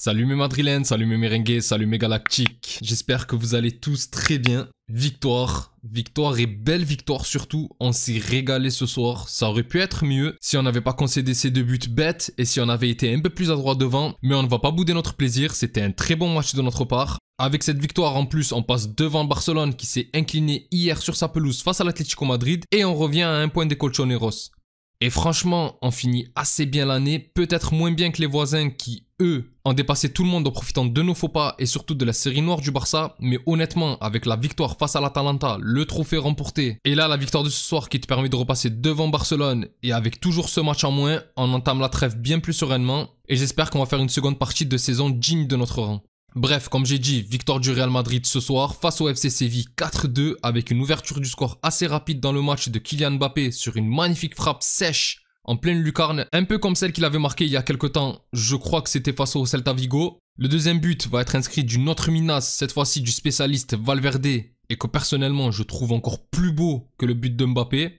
Salut mes madrilènes, salut mes merengues, salut mes galactiques. J'espère que vous allez tous très bien. Victoire et belle victoire surtout. On s'est régalé ce soir. Ça aurait pu être mieux si on n'avait pas concédé ces 2 buts bêtes et si on avait été un peu plus adroit devant. Mais on ne va pas bouder notre plaisir. C'était un très bon match de notre part. Avec cette victoire en plus, on passe devant Barcelone qui s'est incliné hier sur sa pelouse face à l'Atlético Madrid et on revient à un point des Colchoneros. Et franchement, on finit assez bien l'année, peut-être moins bien que les voisins qui, eux, ont dépassé tout le monde en profitant de nos faux pas et surtout de la série noire du Barça. Mais honnêtement, avec la victoire face à l'Atalanta, le trophée remporté, et là la victoire de ce soir qui te permet de repasser devant Barcelone, et avec toujours ce match en moins, on entame la trêve bien plus sereinement. Et j'espère qu'on va faire une seconde partie de saison digne de notre rang. Bref, comme j'ai dit, victoire du Real Madrid ce soir face au FC Séville 4-2 avec une ouverture du score assez rapide dans le match de Kylian Mbappé sur une magnifique frappe sèche en pleine lucarne, un peu comme celle qu'il avait marquée il y a quelques temps, je crois que c'était face au Celta Vigo. Le deuxième but va être inscrit d'une autre minace, cette fois-ci du spécialiste Valverde, et que personnellement je trouve encore plus beau que le but de Mbappé.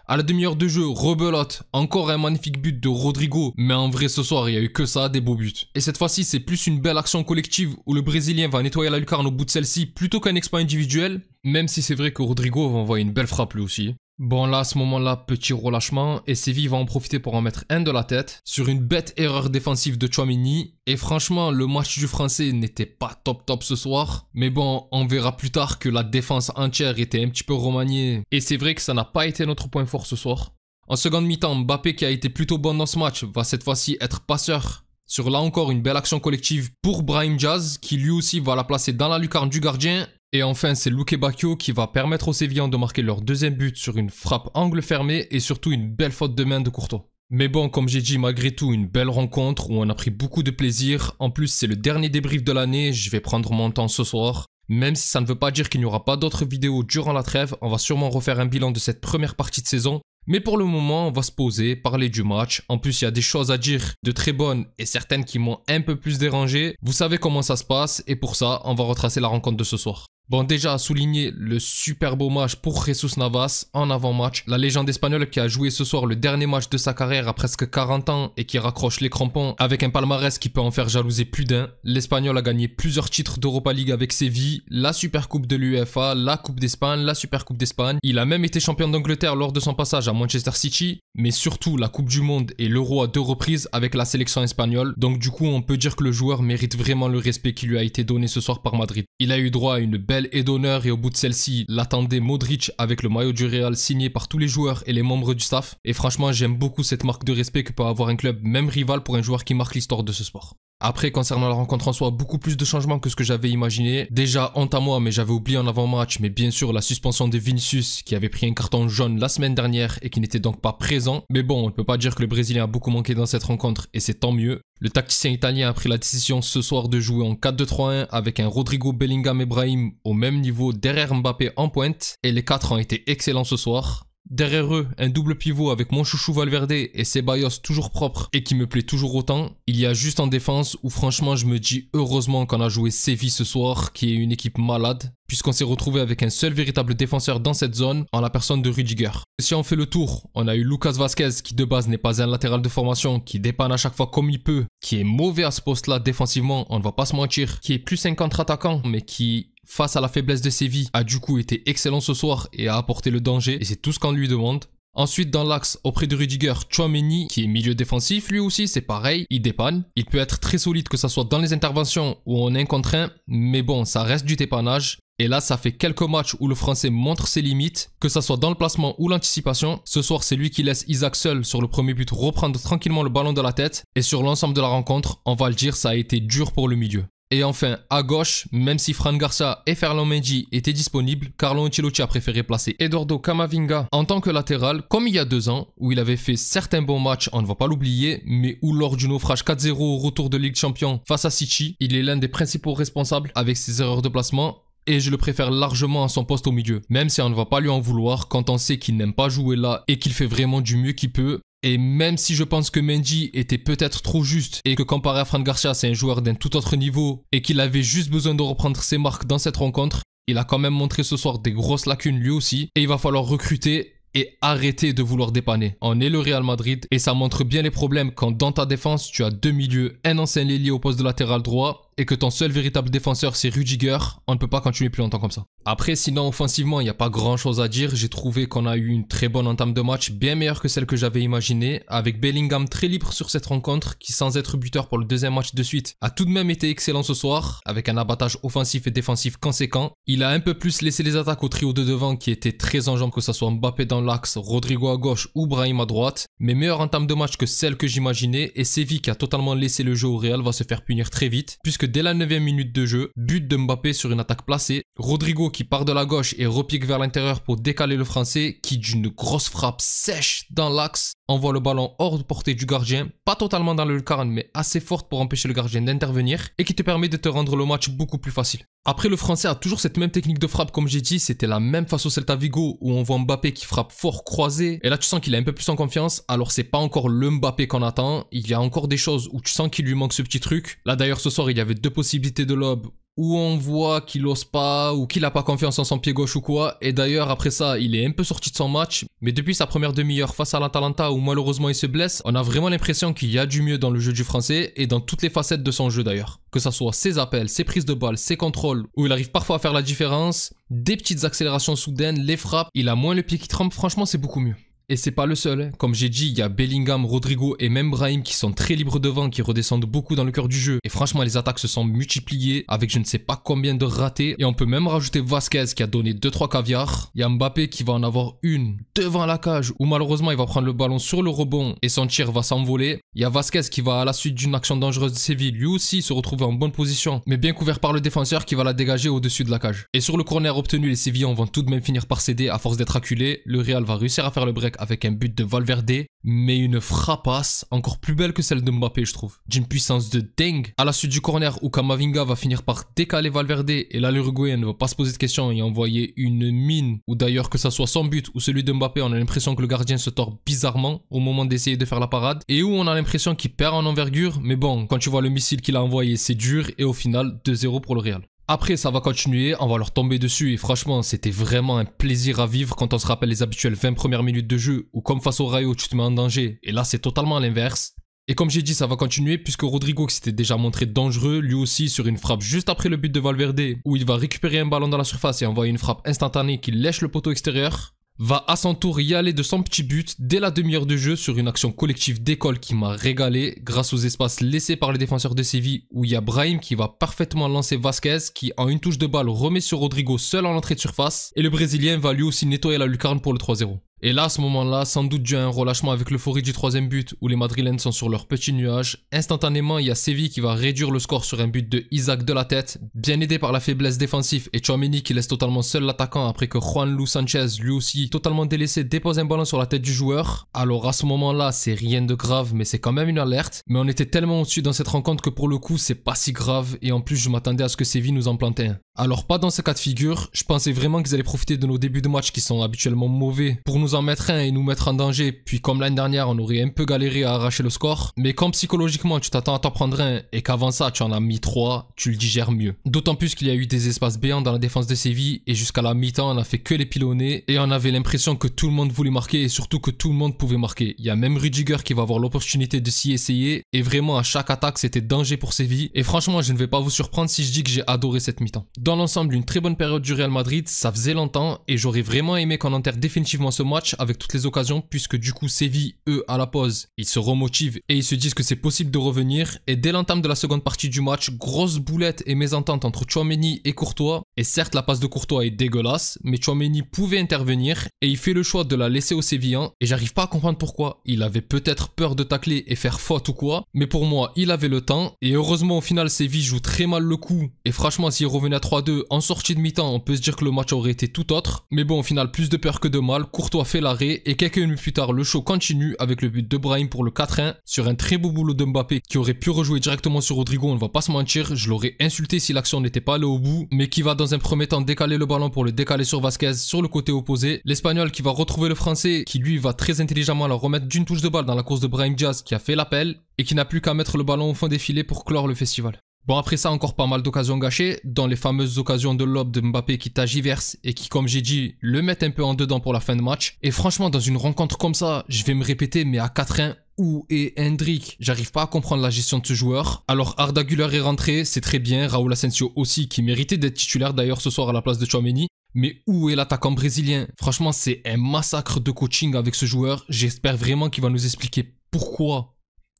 À la demi-heure de jeu, rebelote, encore un magnifique but de Rodrigo, mais en vrai ce soir il n'y a eu que ça, des beaux buts. Et cette fois-ci c'est plus une belle action collective où le Brésilien va nettoyer la lucarne au bout de celle-ci plutôt qu'un exploit individuel, même si c'est vrai que Rodrigo va envoyer une belle frappe lui aussi. Bon là à ce moment-là, petit relâchement et Séville va en profiter pour en mettre un de la tête sur une bête erreur défensive de Tchouaméni. Et franchement le match du français n'était pas top ce soir, mais bon on verra plus tard que la défense entière était un petit peu remaniée et c'est vrai que ça n'a pas été notre point fort ce soir. En seconde mi-temps, Mbappé qui a été plutôt bon dans ce match va cette fois-ci être passeur sur là encore une belle action collective pour Brahim Diaz qui lui aussi va la placer dans la lucarne du gardien. Et enfin, c'est Luque Bacchio qui va permettre aux Sévillans de marquer leur deuxième but sur une frappe angle fermé et surtout une belle faute de main de Courtois. Mais bon, comme j'ai dit, malgré tout, une belle rencontre où on a pris beaucoup de plaisir. En plus, c'est le dernier débrief de l'année, je vais prendre mon temps ce soir. Même si ça ne veut pas dire qu'il n'y aura pas d'autres vidéos durant la trêve, on va sûrement refaire un bilan de cette première partie de saison. Mais pour le moment, on va se poser, parler du match. En plus, il y a des choses à dire de très bonnes et certaines qui m'ont un peu plus dérangé. Vous savez comment ça se passe et pour ça, on va retracer la rencontre de ce soir. Bon, déjà à souligner le super beau match pour Jesus Navas en avant-match. La légende espagnole qui a joué ce soir le dernier match de sa carrière à presque 40 ans et qui raccroche les crampons avec un palmarès qui peut en faire jalouser plus d'un. L'Espagnol a gagné plusieurs titres d'Europa League avec Séville, la Supercoupe de l'UEFA, la Coupe d'Espagne, la Supercoupe d'Espagne. Il a même été champion d'Angleterre lors de son passage à Manchester City, mais surtout la Coupe du Monde et l'Euro à 2 reprises avec la sélection espagnole. Donc du coup, on peut dire que le joueur mérite vraiment le respect qui lui a été donné ce soir par Madrid. Il a eu droit à une belle et d'honneur et au bout de celle-ci, l'attendait Modric avec le maillot du Real signé par tous les joueurs et les membres du staff. Et franchement, j'aime beaucoup cette marque de respect que peut avoir un club, même rival, pour un joueur qui marque l'histoire de ce sport. Après, concernant la rencontre en soi, beaucoup plus de changements que ce que j'avais imaginé. Déjà, honte à moi, mais j'avais oublié en avant-match, mais bien sûr la suspension de Vinicius qui avait pris un carton jaune la semaine dernière et qui n'était donc pas présent. Mais bon, on ne peut pas dire que le Brésilien a beaucoup manqué dans cette rencontre et c'est tant mieux. Le tacticien italien a pris la décision ce soir de jouer en 4-2-3-1 avec un Rodrigo, Bellingham et Brahim au même niveau derrière Mbappé en pointe et les 4 ont été excellents ce soir. Derrière eux, un double pivot avec mon chouchou Valverde et Ceballos toujours propre et qui me plaît toujours autant. Il y a juste en défense où franchement je me dis heureusement qu'on a joué Séville ce soir qui est une équipe malade puisqu'on s'est retrouvé avec un seul véritable défenseur dans cette zone en la personne de Rudiger. Si on fait le tour, on a eu Lucas Vazquez qui de base n'est pas un latéral de formation, qui dépanne à chaque fois comme il peut, qui est mauvais à ce poste-là défensivement, on ne va pas se mentir, qui est plus un contre-attaquant mais qui, face à la faiblesse de Séville, a du coup été excellent ce soir et a apporté le danger et c'est tout ce qu'on lui demande. Ensuite dans l'axe, auprès de Rudiger, Tchouaméni qui est milieu défensif, lui aussi c'est pareil, il dépanne. Il peut être très solide que ça soit dans les interventions où on est un contre un, mais bon ça reste du dépannage. Et là ça fait quelques matchs où le français montre ses limites, que ça soit dans le placement ou l'anticipation. Ce soir c'est lui qui laisse Isaac seul sur le premier but reprendre tranquillement le ballon de la tête. Et sur l'ensemble de la rencontre, on va le dire, ça a été dur pour le milieu. Et enfin, à gauche, même si Fran Garcia et Ferland Mendy étaient disponibles, Carlo Ancelotti a préféré placer Eduardo Camavinga en tant que latéral, comme il y a 2 ans, où il avait fait certains bons matchs, on ne va pas l'oublier, mais où lors du naufrage 4-0 au retour de Ligue Champion face à City, il est l'un des principaux responsables avec ses erreurs de placement. Et je le préfère largement à son poste au milieu, même si on ne va pas lui en vouloir quand on sait qu'il n'aime pas jouer là et qu'il fait vraiment du mieux qu'il peut. Et même si je pense que Mendy était peut-être trop juste et que comparé à Fran Garcia c'est un joueur d'un tout autre niveau et qu'il avait juste besoin de reprendre ses marques dans cette rencontre, il a quand même montré ce soir des grosses lacunes lui aussi et il va falloir recruter et arrêtez de vouloir dépanner. On est le Real Madrid et ça montre bien les problèmes quand dans ta défense tu as deux milieux, un ancien ailier au poste de latéral droit et que ton seul véritable défenseur c'est Rudiger. On ne peut pas continuer plus longtemps comme ça. Après sinon offensivement il n'y a pas grand chose à dire. J'ai trouvé qu'on a eu une très bonne entame de match, bien meilleure que celle que j'avais imaginée, avec Bellingham très libre sur cette rencontre qui sans être buteur pour le deuxième match de suite a tout de même été excellent ce soir, avec un abattage offensif et défensif conséquent. Il a un peu plus laissé les attaques au trio de devant qui était très en jambes, que ce soit Mbappé dans l'axe, Rodrigo à gauche ou Brahim à droite, mais meilleure entame de match que celle que j'imaginais, et Séville qui a totalement laissé le jeu au Real va se faire punir très vite, puisque dès la 9e minute de jeu, but de Mbappé sur une attaque placée, Rodrigo qui part de la gauche et repique vers l'intérieur pour décaler le français, qui d'une grosse frappe sèche dans l'axe envoie le ballon hors de portée du gardien, pas totalement dans le lucarne mais assez forte pour empêcher le gardien d'intervenir, et qui te permet de te rendre le match beaucoup plus facile. Après le français a toujours cette même technique de frappe comme j'ai dit, c'était la même face au Celta Vigo où on voit Mbappé qui frappe fort croisé, et là tu sens qu'il est un peu plus en confiance, alors c'est pas encore le Mbappé qu'on attend, il y a encore des choses où tu sens qu'il lui manque ce petit truc. Là d'ailleurs ce soir il y avait deux possibilités de lob où on voit qu'il ose pas ou qu'il a pas confiance en son pied gauche ou quoi, et d'ailleurs après ça il est un peu sorti de son match, mais depuis sa première demi-heure face à l'Atalanta où malheureusement il se blesse, on a vraiment l'impression qu'il y a du mieux dans le jeu du français et dans toutes les facettes de son jeu d'ailleurs, que ça soit ses appels, ses prises de balles, ses contrôles où il arrive parfois à faire la différence, des petites accélérations soudaines, les frappes, il a moins le pied qui trempe, franchement c'est beaucoup mieux. Et c'est pas le seul, hein. Comme j'ai dit, il y a Bellingham, Rodrigo et même Brahim qui sont très libres devant, qui redescendent beaucoup dans le cœur du jeu. Et franchement, les attaques se sont multipliées avec je ne sais pas combien de ratés. Et on peut même rajouter Vasquez qui a donné 2-3 caviars. Il y a Mbappé qui va en avoir une devant la cage où malheureusement il va prendre le ballon sur le rebond et son tir va s'envoler. Il y a Vasquez qui va à la suite d'une action dangereuse de Séville, lui aussi se retrouver en bonne position, mais bien couvert par le défenseur qui va la dégager au-dessus de la cage. Et sur le corner obtenu, les Sévillans vont tout de même finir par céder à force d'être acculés. Le Real va réussir à faire le break avec un but de Valverde, mais une frappasse encore plus belle que celle de Mbappé je trouve, d'une puissance de dingue. À la suite du corner où Camavinga va finir par décaler Valverde, et là l'Uruguayen ne va pas se poser de questions et envoyer une mine, ou d'ailleurs que ça soit son but ou celui de Mbappé, on a l'impression que le gardien se tord bizarrement au moment d'essayer de faire la parade, et où on a l'impression qu'il perd en envergure, mais bon, quand tu vois le missile qu'il a envoyé c'est dur, et au final 2-0 pour le Real. Après ça va continuer, on va leur tomber dessus et franchement c'était vraiment un plaisir à vivre quand on se rappelle les habituelles 20 premières minutes de jeu où comme face au Rayo tu te mets en danger, et là c'est totalement à l'inverse. Et comme j'ai dit ça va continuer puisque Rodrigo qui s'était déjà montré dangereux lui aussi sur une frappe juste après le but de Valverde où il va récupérer un ballon dans la surface et envoyer une frappe instantanée qui lèche le poteau extérieur, va à son tour y aller de son petit but dès la demi-heure de jeu sur une action collective d'école qui m'a régalé grâce aux espaces laissés par les défenseurs de Séville où il y a Brahim qui va parfaitement lancer Vasquez qui en une touche de balle remet sur Rodrigo seul en entrée de surface, et le Brésilien va lui aussi nettoyer la lucarne pour le 3-0. Et là, à ce moment-là, sans doute dû à un relâchement avec l'euphorie du troisième but où les Madrilènes sont sur leur petit nuage, instantanément, il y a Séville qui va réduire le score sur un but de Isaac de la tête, bien aidé par la faiblesse défensive et Tchouaméni qui laisse totalement seul l'attaquant après que Juanlu Sanchez, lui aussi totalement délaissé, dépose un ballon sur la tête du joueur. Alors à ce moment-là, c'est rien de grave, mais c'est quand même une alerte. Mais on était tellement au-dessus dans cette rencontre que pour le coup, c'est pas si grave, et en plus, je m'attendais à ce que Séville nous en plantait un. Alors pas dans ce cas de figure, je pensais vraiment qu'ils allaient profiter de nos débuts de match qui sont habituellement mauvais pour nous en mettre un et nous mettre en danger, puis comme l'année dernière on aurait un peu galéré à arracher le score, mais quand psychologiquement tu t'attends à t'en prendre un et qu'avant ça tu en as mis 3, tu le digères mieux. D'autant plus qu'il y a eu des espaces béants dans la défense de Séville et jusqu'à la mi-temps on a fait que les pilonner et on avait l'impression que tout le monde voulait marquer et surtout que tout le monde pouvait marquer. Il y a même Rudiger qui va avoir l'opportunité de s'y essayer et vraiment à chaque attaque c'était danger pour Séville, et franchement je ne vais pas vous surprendre si je dis que j'ai adoré cette mi-temps. Dans l'ensemble, une très bonne période du Real Madrid, ça faisait longtemps et j'aurais vraiment aimé qu'on enterre définitivement ce match avec toutes les occasions, puisque du coup Séville, eux, à la pause, ils se remotivent et ils se disent que c'est possible de revenir. Et dès l'entame de la seconde partie du match, grosse boulette et mésentente entre Tchouaméni et Courtois, et certes la passe de Courtois est dégueulasse, mais Tchouaméni pouvait intervenir et il fait le choix de la laisser aux Sévillans, et j'arrive pas à comprendre pourquoi. Il avait peut-être peur de tacler et faire faute ou quoi, mais pour moi il avait le temps, et heureusement au final Séville joue très mal le coup, et franchement s'il revenait à 3-2 en sortie de mi-temps, on peut se dire que le match aurait été tout autre. Mais bon, au final, plus de peur que de mal, Courtois fait l'arrêt et quelques minutes plus tard, le show continue avec le but de Brahim pour le 4-1 sur un très beau boulot de Mbappé qui aurait pu rejouer directement sur Rodrigo, on ne va pas se mentir, je l'aurais insulté si l'action n'était pas allée au bout, mais qui va dans un premier temps décaler le ballon pour le décaler sur Vasquez sur le côté opposé. L'Espagnol qui va retrouver le Français qui lui va très intelligemment la remettre d'une touche de balle dans la course de Brahim Diaz qui a fait l'appel et qui n'a plus qu'à mettre le ballon au fond des filets pour clore le festival. Bon, après ça, encore pas mal d'occasions gâchées, dans les fameuses occasions de lob de Mbappé qui tagiverse et qui, comme j'ai dit, le mettent un peu en dedans pour la fin de match. Et franchement, dans une rencontre comme ça, je vais me répéter, mais à 4-1, où est Hendrick? J'arrive pas à comprendre la gestion de ce joueur. Alors Arda Güler est rentré, c'est très bien, Raúl Asensio aussi, qui méritait d'être titulaire d'ailleurs ce soir à la place de Tchouaméni. Mais où est l'attaquant brésilien? Franchement, c'est un massacre de coaching avec ce joueur. J'espère vraiment qu'il va nous expliquer pourquoi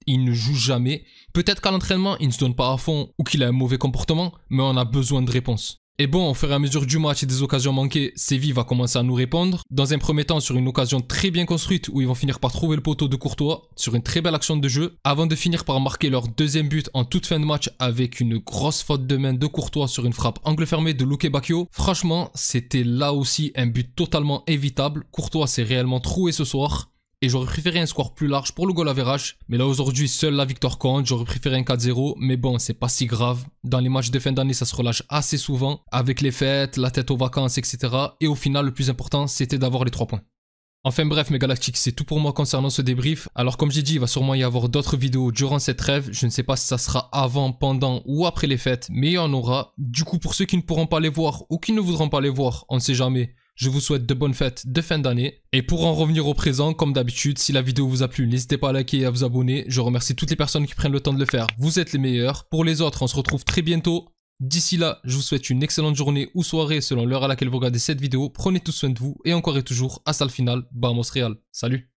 il ne joue jamais. Peut-être qu'à l'entraînement, il ne se donne pas à fond ou qu'il a un mauvais comportement, mais on a besoin de réponses. Et bon, au fur et à mesure du match et des occasions manquées, Séville va commencer à nous répondre. Dans un premier temps, sur une occasion très bien construite où ils vont finir par trouver le poteau de Courtois, sur une très belle action de jeu, avant de finir par marquer leur deuxième but en toute fin de match avec une grosse faute de main de Courtois sur une frappe angle fermé de Luque Bacchio. Franchement, c'était là aussi un but totalement évitable. Courtois s'est réellement troué ce soir. Et j'aurais préféré un score plus large pour le goal average. Mais là aujourd'hui, seule la victoire compte. J'aurais préféré un 4-0. Mais bon, c'est pas si grave. Dans les matchs de fin d'année, ça se relâche assez souvent. Avec les fêtes, la tête aux vacances, etc. Et au final, le plus important, c'était d'avoir les 3 points. Enfin bref, mes Galactiques, c'est tout pour moi concernant ce débrief. Alors comme j'ai dit, il va sûrement y avoir d'autres vidéos durant cette trêve. Je ne sais pas si ça sera avant, pendant ou après les fêtes. Mais il y en aura. Du coup, pour ceux qui ne pourront pas les voir ou qui ne voudront pas les voir, on ne sait jamais. Je vous souhaite de bonnes fêtes de fin d'année. Et pour en revenir au présent, comme d'habitude, si la vidéo vous a plu, n'hésitez pas à liker et à vous abonner. Je remercie toutes les personnes qui prennent le temps de le faire. Vous êtes les meilleurs. Pour les autres, on se retrouve très bientôt. D'ici là, je vous souhaite une excellente journée ou soirée selon l'heure à laquelle vous regardez cette vidéo. Prenez tout soin de vous et encore et toujours, hasta le final, vamos Real. Salut!